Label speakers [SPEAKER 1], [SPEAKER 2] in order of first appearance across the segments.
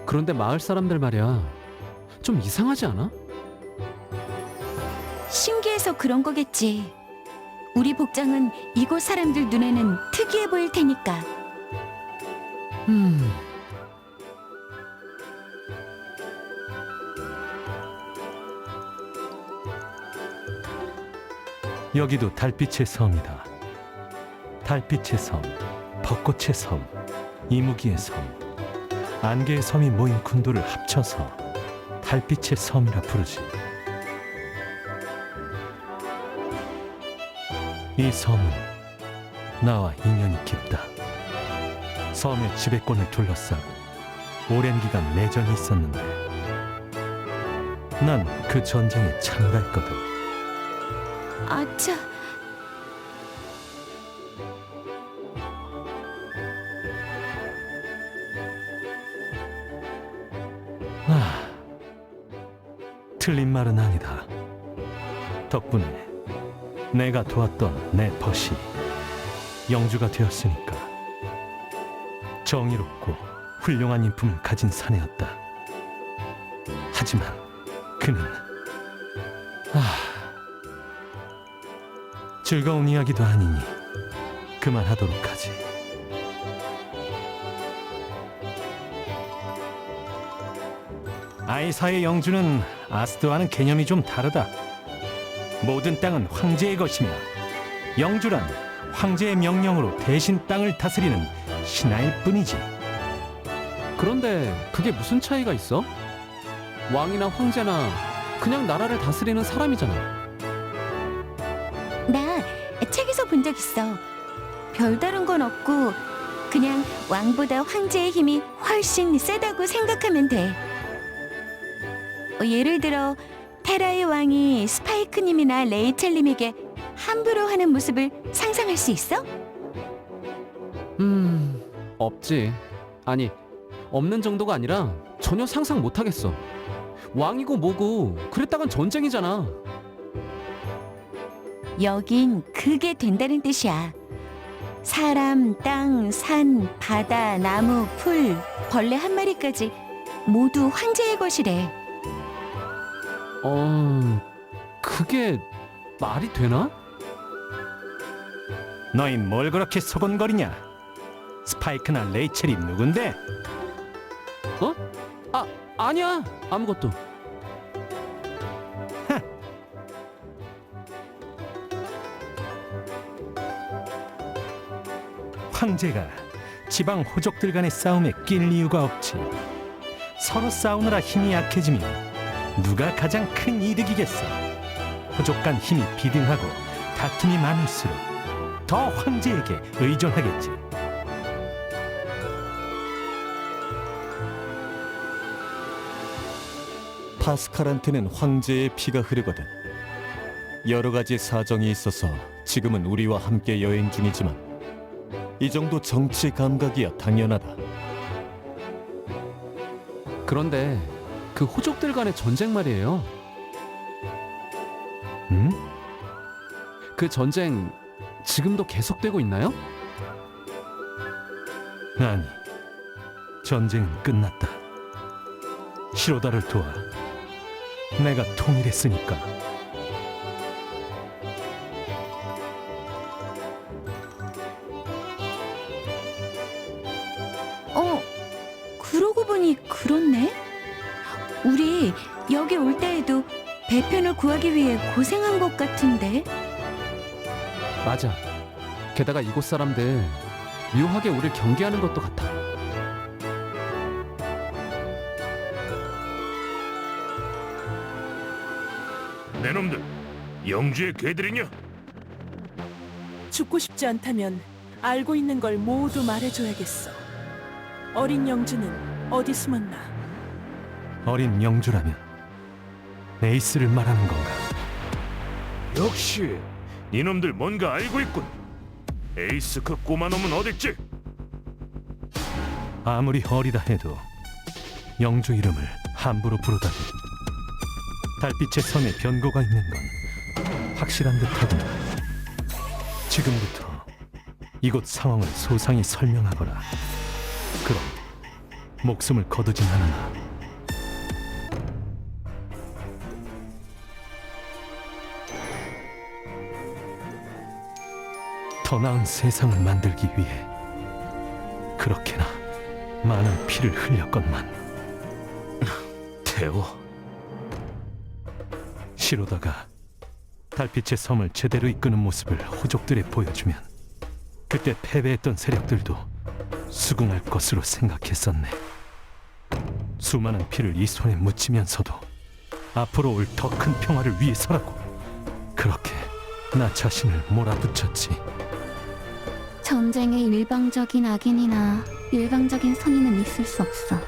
[SPEAKER 1] 그런데 마을 사람들 말이야. 좀 이상하지 않아?
[SPEAKER 2] 신기해서 그런 거겠지. 우리 복장은 이곳 사람들 눈에는 특이해 보일 테니까.
[SPEAKER 1] 음,
[SPEAKER 3] 여기도 달빛의 섬이다. 달빛의 섬, 벚꽃의 섬, 이무기의 섬, 안개의 섬이 모인 군도를 합쳐서 달빛의 섬이라 부르지. 이 섬은 나와 인연이 깊다. 섬의 지배권을 둘러싸고 오랜 기간 내전이 있었는데 난 그 전쟁에 참가했거든.
[SPEAKER 2] 아차,
[SPEAKER 3] 아, 틀린 말은 아니다. 덕분에 내가 도왔던 내 벗이 영주가 되었으니까. 정의롭고 훌륭한 인품을 가진 사내였다. 하지만 그는 즐거운 이야기도 아니니 그만하도록 하지. 아이사의 영주는 아스트와는 개념이 좀 다르다. 모든 땅은 황제의 것이며 영주란 황제의 명령으로 대신 땅을 다스리는 신하일 뿐이지.
[SPEAKER 1] 그런데 그게 무슨 차이가 있어? 왕이나 황제나 그냥 나라를 다스리는 사람이잖아.
[SPEAKER 2] 나 책에서 본 적 있어. 별다른 건 없고 그냥 왕보다 황제의 힘이 훨씬 세다고 생각하면 돼. 예를 들어 테라의 왕이 스파이크님이나 레이첼님에게 함부로 하는 모습을 상상할 수 있어?
[SPEAKER 1] 없지. 아니, 없는 정도가 아니라 전혀 상상 못 하겠어. 왕이고 뭐고 그랬다간 전쟁이잖아.
[SPEAKER 2] 여긴 그게 된다는 뜻이야. 사람, 땅, 산, 바다, 나무, 풀, 벌레 한 마리까지 모두 황제의 것이래.
[SPEAKER 1] 그게 말이 되나?
[SPEAKER 3] 너희 뭘 그렇게 소곤거리냐? 스파이크나 레이첼이 누군데?
[SPEAKER 1] 아니야. 아무것도.
[SPEAKER 3] 황제가 지방 호족들 간의 싸움에 낄 이유가 없지. 서로 싸우느라 힘이 약해지면 누가 가장 큰 이득이겠어. 호족 간 힘이 비등하고 다툼이 많을수록 더 황제에게 의존하겠지.
[SPEAKER 4] 파스칼한테는 황제의 피가 흐르거든. 여러 가지 사정이 있어서 지금은 우리와 함께 여행 중이지만 이 정도 정치 감각이야 당연하다.
[SPEAKER 1] 그런데 그 호족들 간의 전쟁 말이에요.
[SPEAKER 3] 응?
[SPEAKER 1] 그 전쟁 지금도 계속되고 있나요?
[SPEAKER 3] 아니, 전쟁은 끝났다. 시로다를 도와 내가 통일했으니까.
[SPEAKER 2] 그러고 보니 그렇네. 우리 여기 올 때에도 배편을 구하기 위해 고생한 것 같은데.
[SPEAKER 1] 맞아. 게다가 이곳 사람들 묘하게 우릴 경계하는 것도 같아.
[SPEAKER 5] 내놈들, 영주의 괴들이냐?
[SPEAKER 6] 죽고 싶지 않다면 알고 있는 걸 모두 말해줘야겠어. 어린 영주는 어디 숨었나?
[SPEAKER 3] 어린 영주라면 에이스를 말하는 건가?
[SPEAKER 5] 역시 니놈들 뭔가 알고 있군. 에이스 그 꼬마 놈은 어딨지?
[SPEAKER 3] 아무리 어리다 해도 영주 이름을 함부로 부르다니. 달빛의 섬에 변고가 있는 건 확실한 듯하구나. 지금부터 이곳 상황을 소상히 설명하거라. 그럼 목숨을 거두진 않으나 더 나은 세상을 만들기 위해 그렇게나 많은 피를 흘렸건만.
[SPEAKER 5] 태호,
[SPEAKER 3] 시로다가 달빛의 섬을 제대로 이끄는 모습을 호족들에 보여주면 그때 패배했던 세력들도 수긍할 것으로 생각했었네. 수많은 피를 이 손에 묻히면서도 앞으로 올 더 큰 평화를 위해서라고 그렇게 나 자신을 몰아붙였지.
[SPEAKER 7] 전쟁에 일방적인 악인이나 일방적인 선인은 있을 수 없어.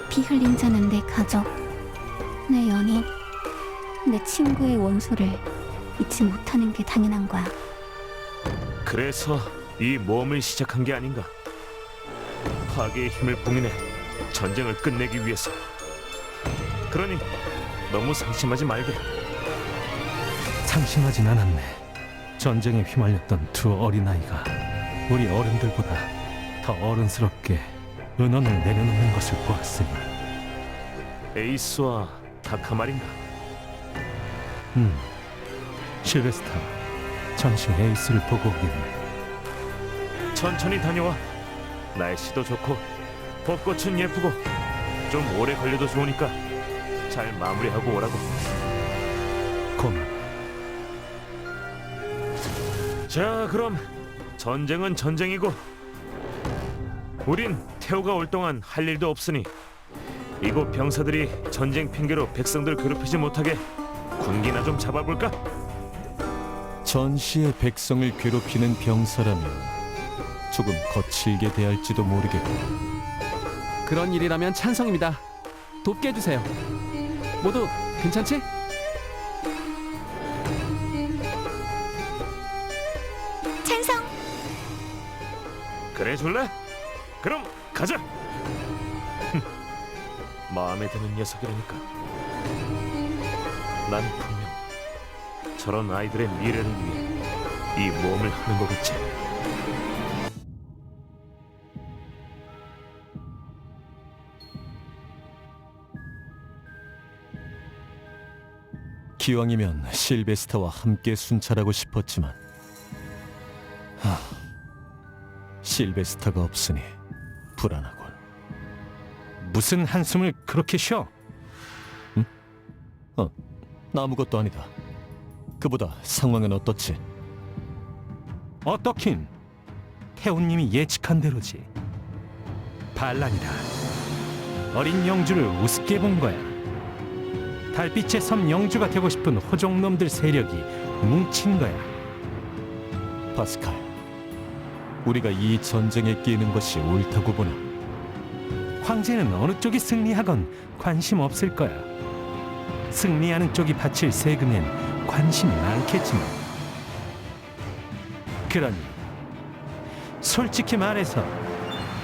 [SPEAKER 7] 피 흘린 자는 내 가족, 내 연인, 내 친구의 원소를 잊지 못하는 게 당연한 거야.
[SPEAKER 5] 그래서 이 모험을 시작한 게 아닌가? 파괴의 힘을 봉인해 전쟁을 끝내기 위해서. 그러니 너무 상심하지 말게.
[SPEAKER 3] 상심하진 않았네. 전쟁에 휘말렸던 두 어린아이가 우리 어른들보다 더 어른스럽게 은원을 내려놓는 것을 보았으니.
[SPEAKER 5] 에이스와 다카 말인가?
[SPEAKER 3] 실베스타, 잠시 에이스를 보고 오겠네.
[SPEAKER 5] 천천히 다녀와. 날씨도 좋고 벚꽃은 예쁘고 좀 오래 걸려도 좋으니까 잘 마무리하고 오라고.
[SPEAKER 3] 고마워.
[SPEAKER 5] 자, 그럼 전쟁은 전쟁이고 우린 태호가 올 동안 할 일도 없으니 이곳 병사들이 전쟁 핑계로 백성들 괴롭히지 못하게 군기나 좀 잡아볼까?
[SPEAKER 4] 전시의 백성을 괴롭히는 병사라면 조금 거칠게 대할지도 모르겠고.
[SPEAKER 1] 그런 일이라면 찬성입니다. 돕게 해주세요. 모두 괜찮지?
[SPEAKER 2] 찬성.
[SPEAKER 5] 그래 줄래? 그럼 가자. 마음에 드는 녀석이라니까. 난 분명 저런 아이들의 미래를 위해 이 모험을 하는 거겠지.
[SPEAKER 4] 기왕이면 실베스타와 함께 순찰하고 싶었지만 실베스타가 없으니 불안하군.
[SPEAKER 3] 무슨 한숨을 그렇게 쉬어?
[SPEAKER 4] 아무것도 아니다. 그보다 상황은 어떻지?
[SPEAKER 3] 어떻긴 태훈님이 예측한 대로지. 반란이다. 어린 영주를 우습게 본 거야. 달빛의 섬 영주가 되고 싶은 호족놈들 세력이 뭉친 거야.
[SPEAKER 4] 파스칼, 우리가 이 전쟁에 끼는 것이 옳다고 보나?
[SPEAKER 3] 황제는 어느 쪽이 승리하건 관심 없을 거야. 승리하는 쪽이 바칠 세금엔 관심이 많겠지만. 그러니 솔직히 말해서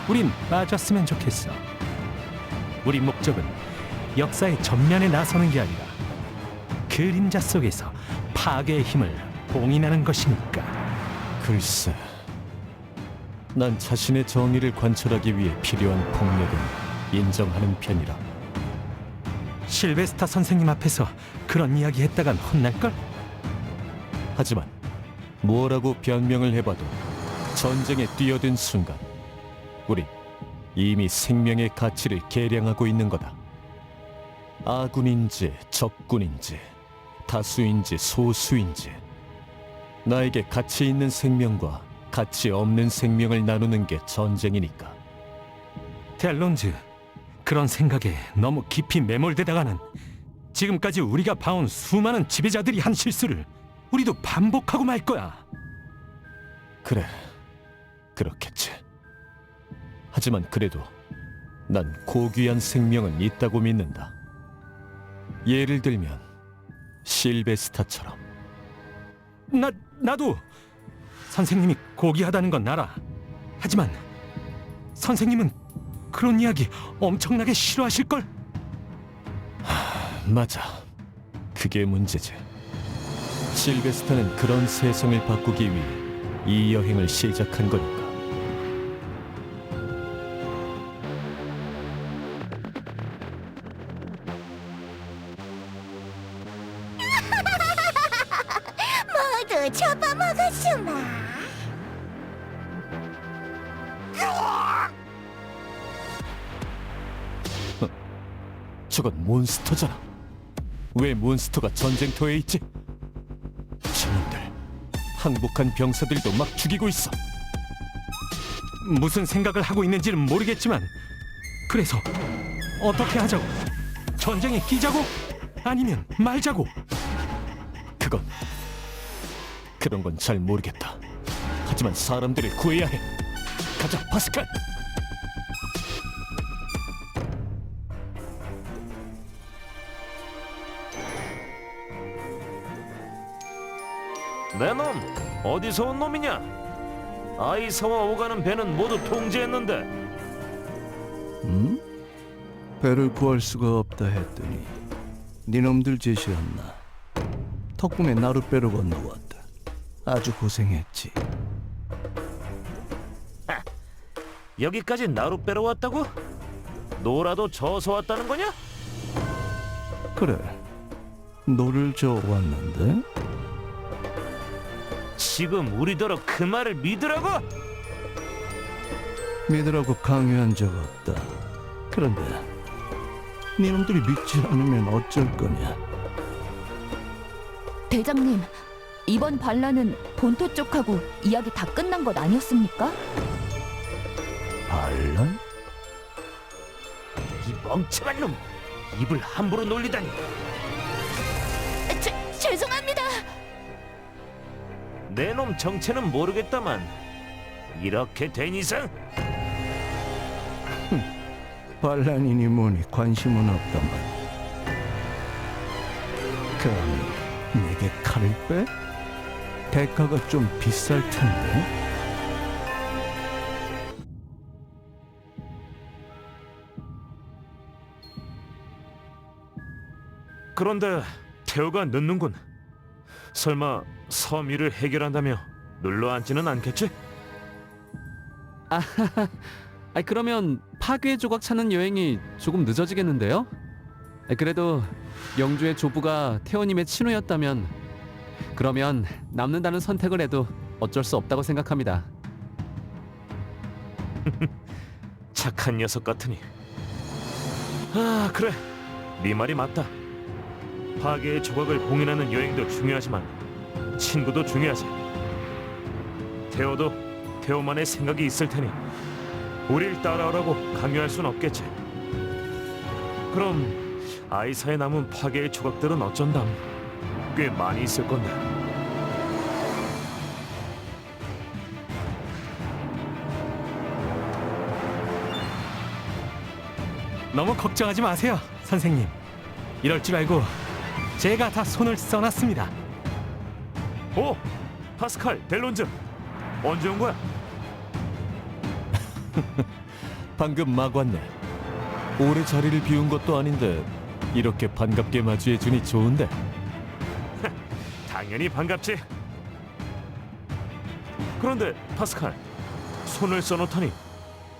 [SPEAKER 3] 우린 빠졌으면 좋겠어. 우리 목적은 역사의 전면에 나서는 게 아니라 그림자 속에서 파괴의 힘을 봉인하는 것이니까.
[SPEAKER 4] 글쎄, 난 자신의 정의를 관철하기 위해 필요한 폭력은 인정하는 편이라.
[SPEAKER 3] 실베스타 선생님 앞에서 그런 이야기 했다간 혼날걸?
[SPEAKER 4] 하지만 뭐라고 변명을 해봐도 전쟁에 뛰어든 순간 우린 이미 생명의 가치를 계량하고 있는 거다. 아군인지 적군인지 다수인지 소수인지 나에게 가치 있는 생명과 가치 없는 생명을 나누는 게 전쟁이니까.
[SPEAKER 3] 델론즈, 그런 생각에 너무 깊이 매몰되다가는 지금까지 우리가 봐온 수많은 지배자들이 한 실수를 우리도 반복하고 말 거야.
[SPEAKER 4] 그래, 그렇겠지. 하지만 그래도 난 고귀한 생명은 있다고 믿는다. 예를 들면 실베스타처럼.
[SPEAKER 3] 나도 선생님이 고귀하다는 건 알아. 하지만 선생님은 그런 이야기 엄청나게 싫어하실걸?
[SPEAKER 4] 맞아, 그게 문제지. 실베스타는 그런 세상을 바꾸기 위해 이 여행을 시작한 거니까. 저건 몬스터잖아. 왜 몬스터가 전쟁터에 있지? 저놈들 항복한 병사들도 막 죽이고 있어.
[SPEAKER 3] 무슨 생각을 하고 있는지는 모르겠지만 그래서 어떻게 하자고? 전쟁에 끼자고? 아니면 말자고?
[SPEAKER 4] 그런 건 잘 모르겠다. 하지만 사람들을 구해야 해. 가자, 파스칼.
[SPEAKER 5] 내 놈 어디서 온 놈이냐? 아이사와 오가는 배는 모두 통제했는데.
[SPEAKER 8] 응? 배를 구할 수가 없다 했더니 니놈들 짓이었나? 턱꿈에 나룻배로 건너왔다. 아주 고생했지.
[SPEAKER 5] 여기까지 나룻배로 왔다고? 노라도 져서 왔다는 거냐?
[SPEAKER 8] 그래, 너를 저 왔는데?
[SPEAKER 5] 지금 우리더러 그 말을 믿으라고?
[SPEAKER 8] 믿으라고 강요한 적 없다. 그런데 니놈들이 믿지 않으면 어쩔 거냐?
[SPEAKER 2] 대장님, 이번 반란은 본토 쪽하고 이야기 다 끝난 것 아니었습니까?
[SPEAKER 8] 반란?
[SPEAKER 5] 이 멍청한 놈! 입을 함부로 놀리다니!
[SPEAKER 2] 죄송합니다.
[SPEAKER 5] 내 놈 정체는 모르겠다만 이렇게 된 이상
[SPEAKER 8] 반란이니 뭐니 관심은 없다만. 감히 내게 칼을 빼? 대가가 좀 비쌀 텐데.
[SPEAKER 5] 그런데 태호가 늦는군. 설마 섬 위를 해결한다며 눌러앉지는 않겠지?
[SPEAKER 1] 그러면 파괴 조각 찾는 여행이 조금 늦어지겠는데요? 그래도 영주의 조부가 태호님의 친우였다면 그러면 남는다는 선택을 해도 어쩔 수 없다고 생각합니다.
[SPEAKER 5] 착한 녀석 같으니. 그래, 네 말이 맞다. 파괴의 조각을 봉인하는 여행도 중요하지만 친구도 중요하지. 태호도 태호만의 생각이 있을 테니 우릴 따라오라고 강요할 순 없겠지. 그럼 아이사에 남은 파괴의 조각들은 어쩐담? 꽤 많이 있을 건데.
[SPEAKER 3] 너무 걱정하지 마세요, 선생님. 이럴 줄 알고 제가 다 손을 써놨습니다.
[SPEAKER 5] 오! 파스칼, 델론즈! 언제 온 거야?
[SPEAKER 4] 방금 막 왔네. 오래 자리를 비운 것도 아닌데 이렇게 반갑게 맞이해주니 좋은데.
[SPEAKER 5] 당연히 반갑지. 그런데 파스칼, 손을 써놓다니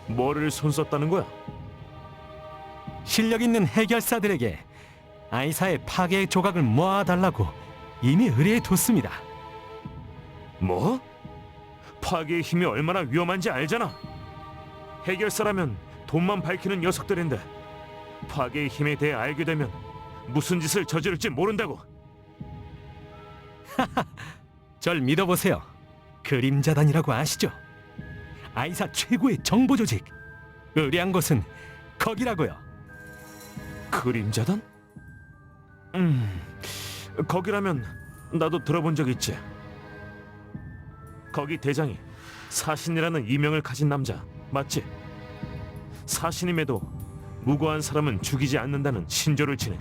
[SPEAKER 5] 뭐를 손 썼다는 거야?
[SPEAKER 3] 실력 있는 해결사들에게 아이사의 파괴의 조각을 모아달라고 이미 의뢰해뒀습니다.
[SPEAKER 5] 뭐? 파괴의 힘이 얼마나 위험한지 알잖아. 해결사라면 돈만 밝히는 녀석들인데 파괴의 힘에 대해 알게 되면 무슨 짓을 저지를지 모른다고.
[SPEAKER 3] 절 믿어보세요. 그림자단이라고 아시죠? 아이사 최고의 정보 조직. 의뢰한 곳은 거기라고요.
[SPEAKER 5] 그림자단? 거기라면 나도 들어본 적 있지. 거기 대장이 사신이라는 이명을 가진 남자 맞지? 사신임에도 무고한 사람은 죽이지 않는다는 신조를 지내.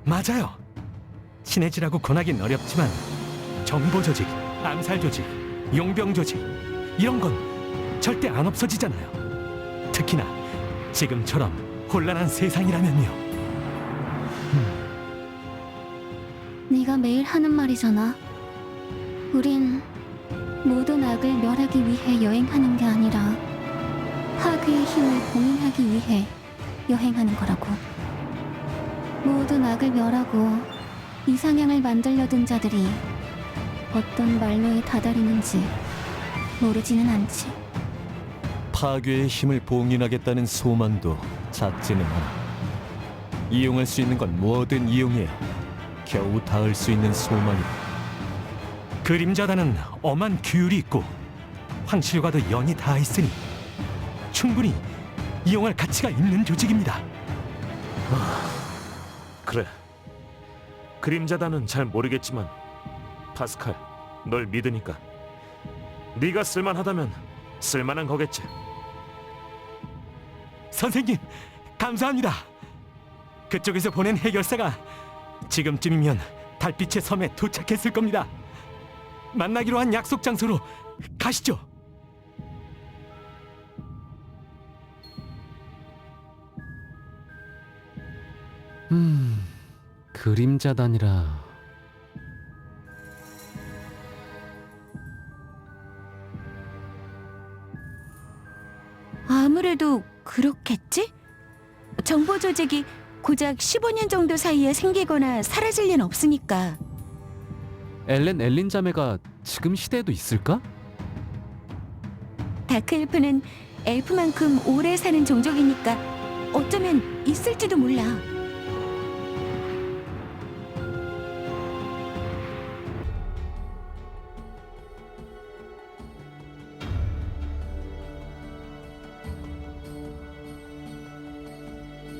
[SPEAKER 3] 맞아요. 친해지라고 권하긴 어렵지만 정보 조직, 암살 조직, 용병 조직 이런 건 절대 안 없어지잖아요. 특히나 지금처럼 혼란한 세상이라면요.
[SPEAKER 7] 네가 매일 하는 말이잖아. 우린 모든 악을 멸하기 위해 여행하는 게 아니라 파괴의 힘을 봉인하기 위해 여행하는 거라고. 모든 악을 멸하고 이상향을 만들려던 자들이 어떤 말로에 다다리는지 모르지는 않지.
[SPEAKER 4] 파괴의 힘을 봉인하겠다는 소만도 작지는 않아. 이용할 수 있는 건 뭐든 이용해 겨우 닿을 수 있는 소만이다.
[SPEAKER 3] 그림자단은 엄한 규율이 있고 황실과도 연이 닿아 있으니 충분히 이용할 가치가 있는 조직입니다.
[SPEAKER 5] 그래. 그림자단은 잘 모르겠지만 파스칼, 널 믿으니까 네가 쓸만하다면 쓸만한 거겠지.
[SPEAKER 3] 선생님, 감사합니다. 그쪽에서 보낸 해결사가 지금쯤이면 달빛의 섬에 도착했을 겁니다. 만나기로 한 약속 장소로 가시죠.
[SPEAKER 1] 그림자단이라.
[SPEAKER 2] 아무래도 그렇겠지? 정보 조직이 고작 15년 정도 사이에 생기거나 사라질 리는 없으니까.
[SPEAKER 1] 엘렌 자매가 지금 시대에도 있을까?
[SPEAKER 2] 다크엘프는 엘프만큼 오래 사는 종족이니까 어쩌면 있을지도 몰라.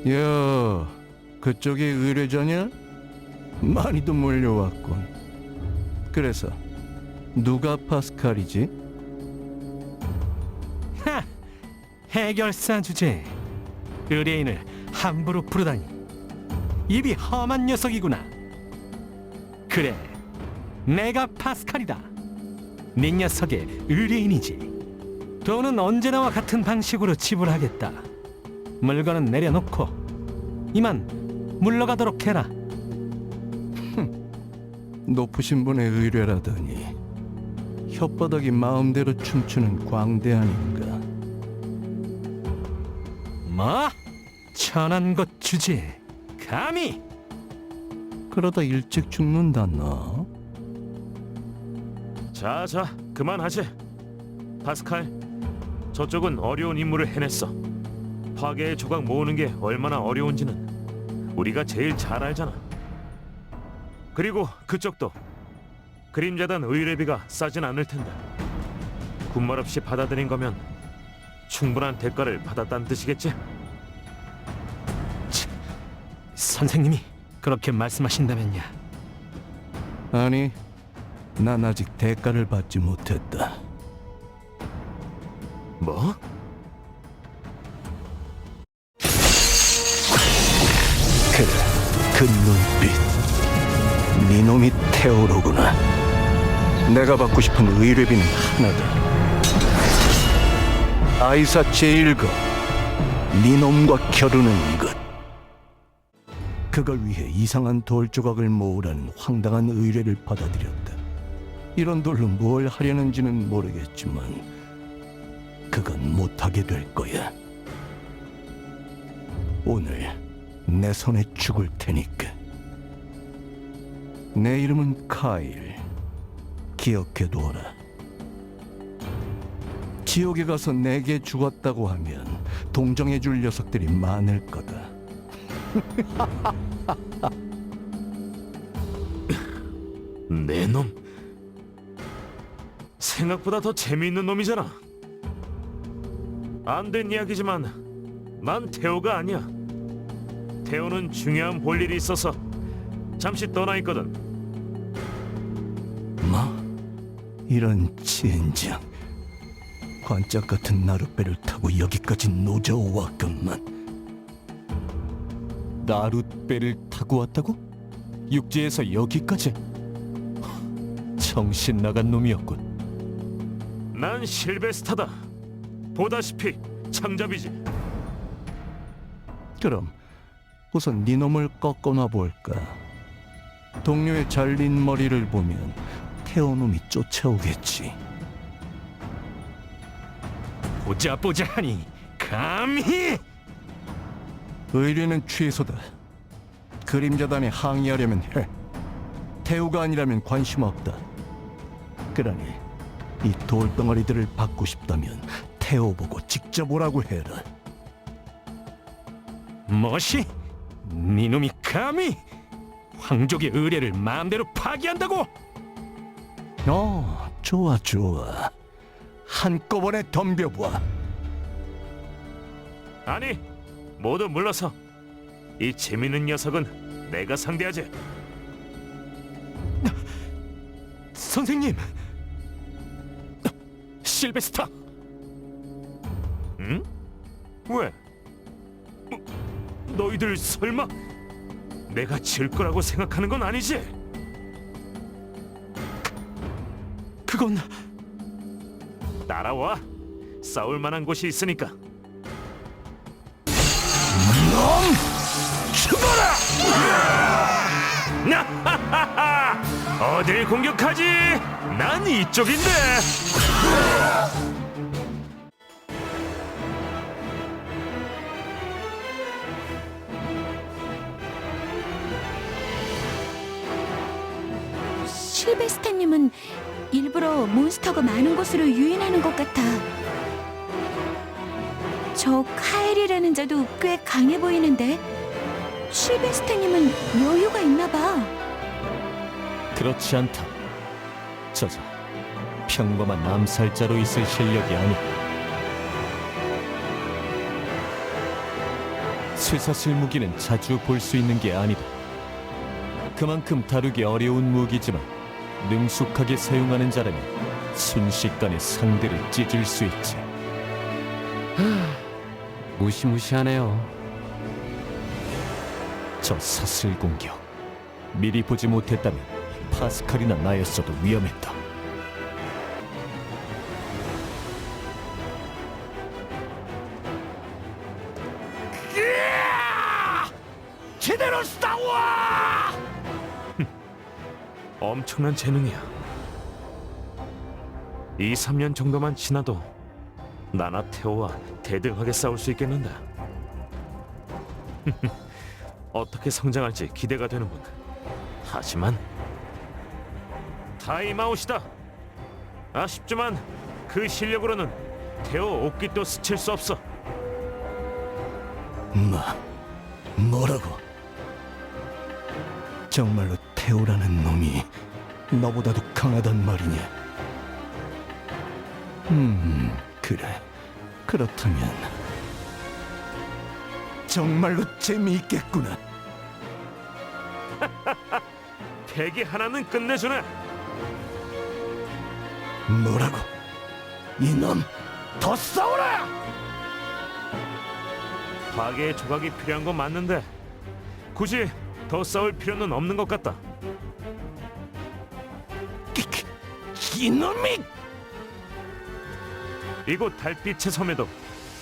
[SPEAKER 8] 야, 그쪽이 의뢰자냐? 많이도 몰려왔군. 그래서 누가 파스칼이지?
[SPEAKER 3] 하! 해결사 주제. 의뢰인을 함부로 부르다니. 입이 험한 녀석이구나. 그래, 내가 파스칼이다. 네 녀석의 의뢰인이지. 돈은 언제나와 같은 방식으로 지불하겠다. 물건은 내려놓고 이만 물러가도록 해라.
[SPEAKER 8] 높으신 분의 의뢰라더니 혓바닥이 마음대로 춤추는 광대 아닌가?
[SPEAKER 3] 뭐? 천한 것 주제. 감히!
[SPEAKER 8] 그러다 일찍 죽는다 너.
[SPEAKER 5] 자, 그만하지. 파스칼, 저쪽은 어려운 임무를 해냈어. 파괴의 조각 모으는 게 얼마나 어려운지는 우리가 제일 잘 알잖아. 그리고 그쪽도 그림자단 의뢰비가 싸진 않을 텐데 군말 없이 받아들인 거면 충분한 대가를 받았다는 뜻이겠지?
[SPEAKER 3] 선생님이 그렇게 말씀하신다면야.
[SPEAKER 8] 아니, 난 아직 대가를 받지 못했다.
[SPEAKER 5] 뭐?
[SPEAKER 8] 그래, 그 눈빛. 네 놈이 테오로구나. 내가 받고 싶은 의뢰비는 하나다. 아이사 제1거, 네 놈과 겨루는 것. 그걸 위해 이상한 돌 조각을 모으라는 황당한 의뢰를 받아들였다. 이런 돌로 뭘 하려는지는 모르겠지만 그건 못하게 될 거야. 오늘 내 손에 죽을 테니까. 내 이름은 카일. 기억해두어라. 지옥에 가서 내게 죽었다고 하면 동정해줄 녀석들이 많을 거다.
[SPEAKER 5] 내 놈. 생각보다 더 재미있는 놈이잖아. 안 된 이야기지만 난 테오가 아니야. 테오는 중요한 볼일이 있어서 잠시 떠나 있거든.
[SPEAKER 8] 뭐? 이런 젠장. 관짝 같은 나룻배를 타고 여기까지 노져왔건만.
[SPEAKER 4] 나룻배를 타고 왔다고? 육지에서 여기까지? 정신 나간 놈이었군.
[SPEAKER 5] 난 실베스타다. 보다시피 창잡이지.
[SPEAKER 8] 그럼 우선 네 놈을 꺾어놔 볼까. 동료의 잘린 머리를 보면 태어놈이 쫓아오겠지.
[SPEAKER 3] 보자 하니 감히!
[SPEAKER 8] 의뢰는 취소다. 그림자단에 항의하려면 해. 태우가 아니라면 관심 없다. 그러니 이 돌덩어리들을 받고 싶다면 태우 보고 직접 오라고 해라.
[SPEAKER 3] 뭐시? 네놈이 감히 황족의 의뢰를 마음대로 파기한다고?
[SPEAKER 8] 좋아 좋아. 한꺼번에 덤벼봐.
[SPEAKER 5] 아니, 모두 물러서. 이 재밌는 녀석은 내가 상대하지.
[SPEAKER 3] 선생님, 실베스타.
[SPEAKER 5] 응? 왜? 너희들 설마 내가 질 거라고 생각하는 건 아니지?
[SPEAKER 3] 그건
[SPEAKER 5] 따라와. 싸울 만한 곳이 있으니까. 죽어라! 어딜 공격하지? 난 이쪽인데.
[SPEAKER 2] 실베스타님은 일부러 몬스터가 많은 곳으로 유인하는 것 같아. 저 카엘이라는 자도 꽤 강해 보이는데 실베스타님은 여유가 있나 봐.
[SPEAKER 4] 그렇지 않다. 저자 평범한 암살자로 있을 실력이 아니다. 쇠사슬 무기는 자주 볼 수 있는 게 아니다. 그만큼 다루기 어려운 무기지만 능숙하게 사용하는 자라면 순식간에 상대를 찢을 수 있지.
[SPEAKER 1] 무시무시하네요.
[SPEAKER 4] 저 사슬 공격 미리 보지 못했다면 파스칼이나 나였어도 위험했다.
[SPEAKER 3] 제대로 싸워!
[SPEAKER 5] 엄청난 재능이야. 2, 3년 정도만 지나도 나나 테오와 대등하게 싸울 수 있겠는데. 어떻게 성장할지 기대가 되는군. 하지만 타임아웃이다. 아쉽지만 그 실력으로는 테오 옷깃도 스칠 수 없어.
[SPEAKER 8] 뭐라고? 정말로 테오라는 놈이 너보다도 강하단 말이냐? 그래. 그렇다면 정말로 재미있겠구나.
[SPEAKER 5] 패기 하나는 끝내주네.
[SPEAKER 8] 뭐라고? 이놈, 더 싸워라!
[SPEAKER 5] 파괴의 조각이 필요한 건 맞는데 굳이 더 싸울 필요는 없는 것 같다.
[SPEAKER 8] 이놈이!
[SPEAKER 5] 이곳 달빛의 섬에도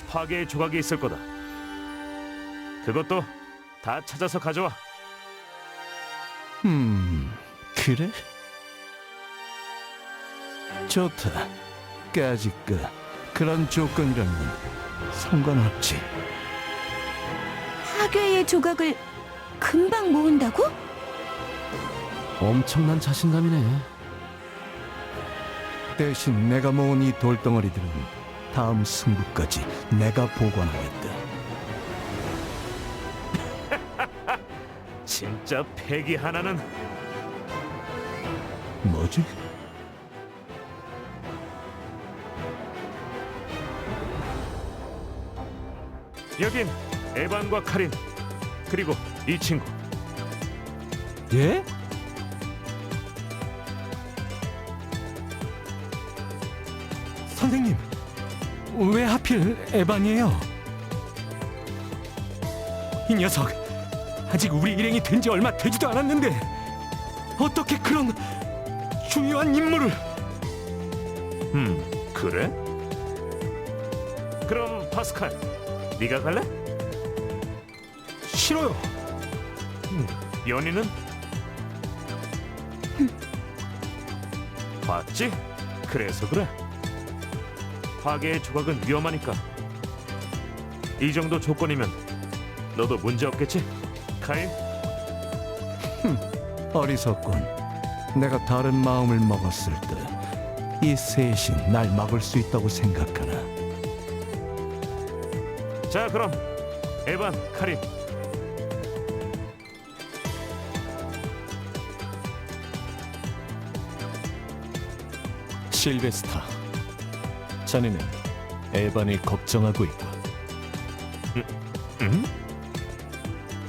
[SPEAKER 5] 파괴의 조각이 있을 거다. 그것도 다 찾아서 가져와.
[SPEAKER 8] 그래? 좋다. 까짓거 그런 조건이라면 상관없지.
[SPEAKER 2] 파괴의 조각을 금방 모은다고?
[SPEAKER 1] 엄청난 자신감이네.
[SPEAKER 8] 대신 내가 모은 이 돌덩어리들은 다음 승부까지 내가 보관하겠다.
[SPEAKER 5] 진짜 패기 하나는.
[SPEAKER 8] 뭐지?
[SPEAKER 5] 여긴 에반과 카린, 그리고 이 친구.
[SPEAKER 3] 예? 선생님, 왜 하필 에반이에요? 이 녀석 아직 우리 일행이 된 지 얼마 되지도 않았는데 어떻게 그런 중요한 임무를?
[SPEAKER 5] 그래? 그럼 파스칼, 네가 갈래?
[SPEAKER 3] 싫어요.
[SPEAKER 5] 연희는? 봤지? 그래서 그래. 파괴의 조각은 위험하니까. 이 정도 조건이면 너도 문제 없겠지? 카일?
[SPEAKER 8] 어리석군. 내가 다른 마음을 먹었을 때 이 셋이 날 막을 수 있다고 생각하나?
[SPEAKER 5] 자, 그럼 에반, 카린,
[SPEAKER 4] 실베스타, 자네는 에반을 걱정하고 있고
[SPEAKER 5] 응?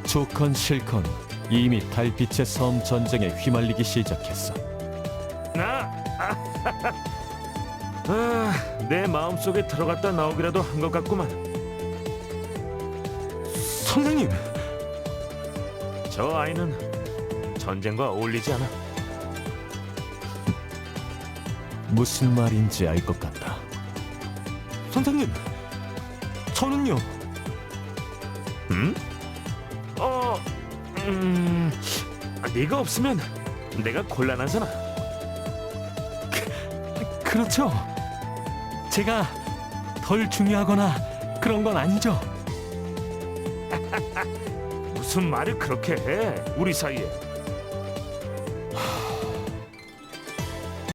[SPEAKER 4] 좋건 싫건 이미 달빛의 섬 전쟁에 휘말리기 시작했어.
[SPEAKER 5] 내 마음속에 들어갔다 나오기라도 한 것 같구만.
[SPEAKER 3] 선생님,
[SPEAKER 5] 저 아이는 전쟁과 어울리지 않아.
[SPEAKER 4] 무슨 말인지 알 것 같다.
[SPEAKER 3] 선생님, 저는요.
[SPEAKER 5] 응? 네가 없으면 내가 곤란하잖아.
[SPEAKER 3] 그렇죠. 제가 덜 중요하거나 그런 건 아니죠.
[SPEAKER 5] 무슨 말을 그렇게 해? 우리 사이에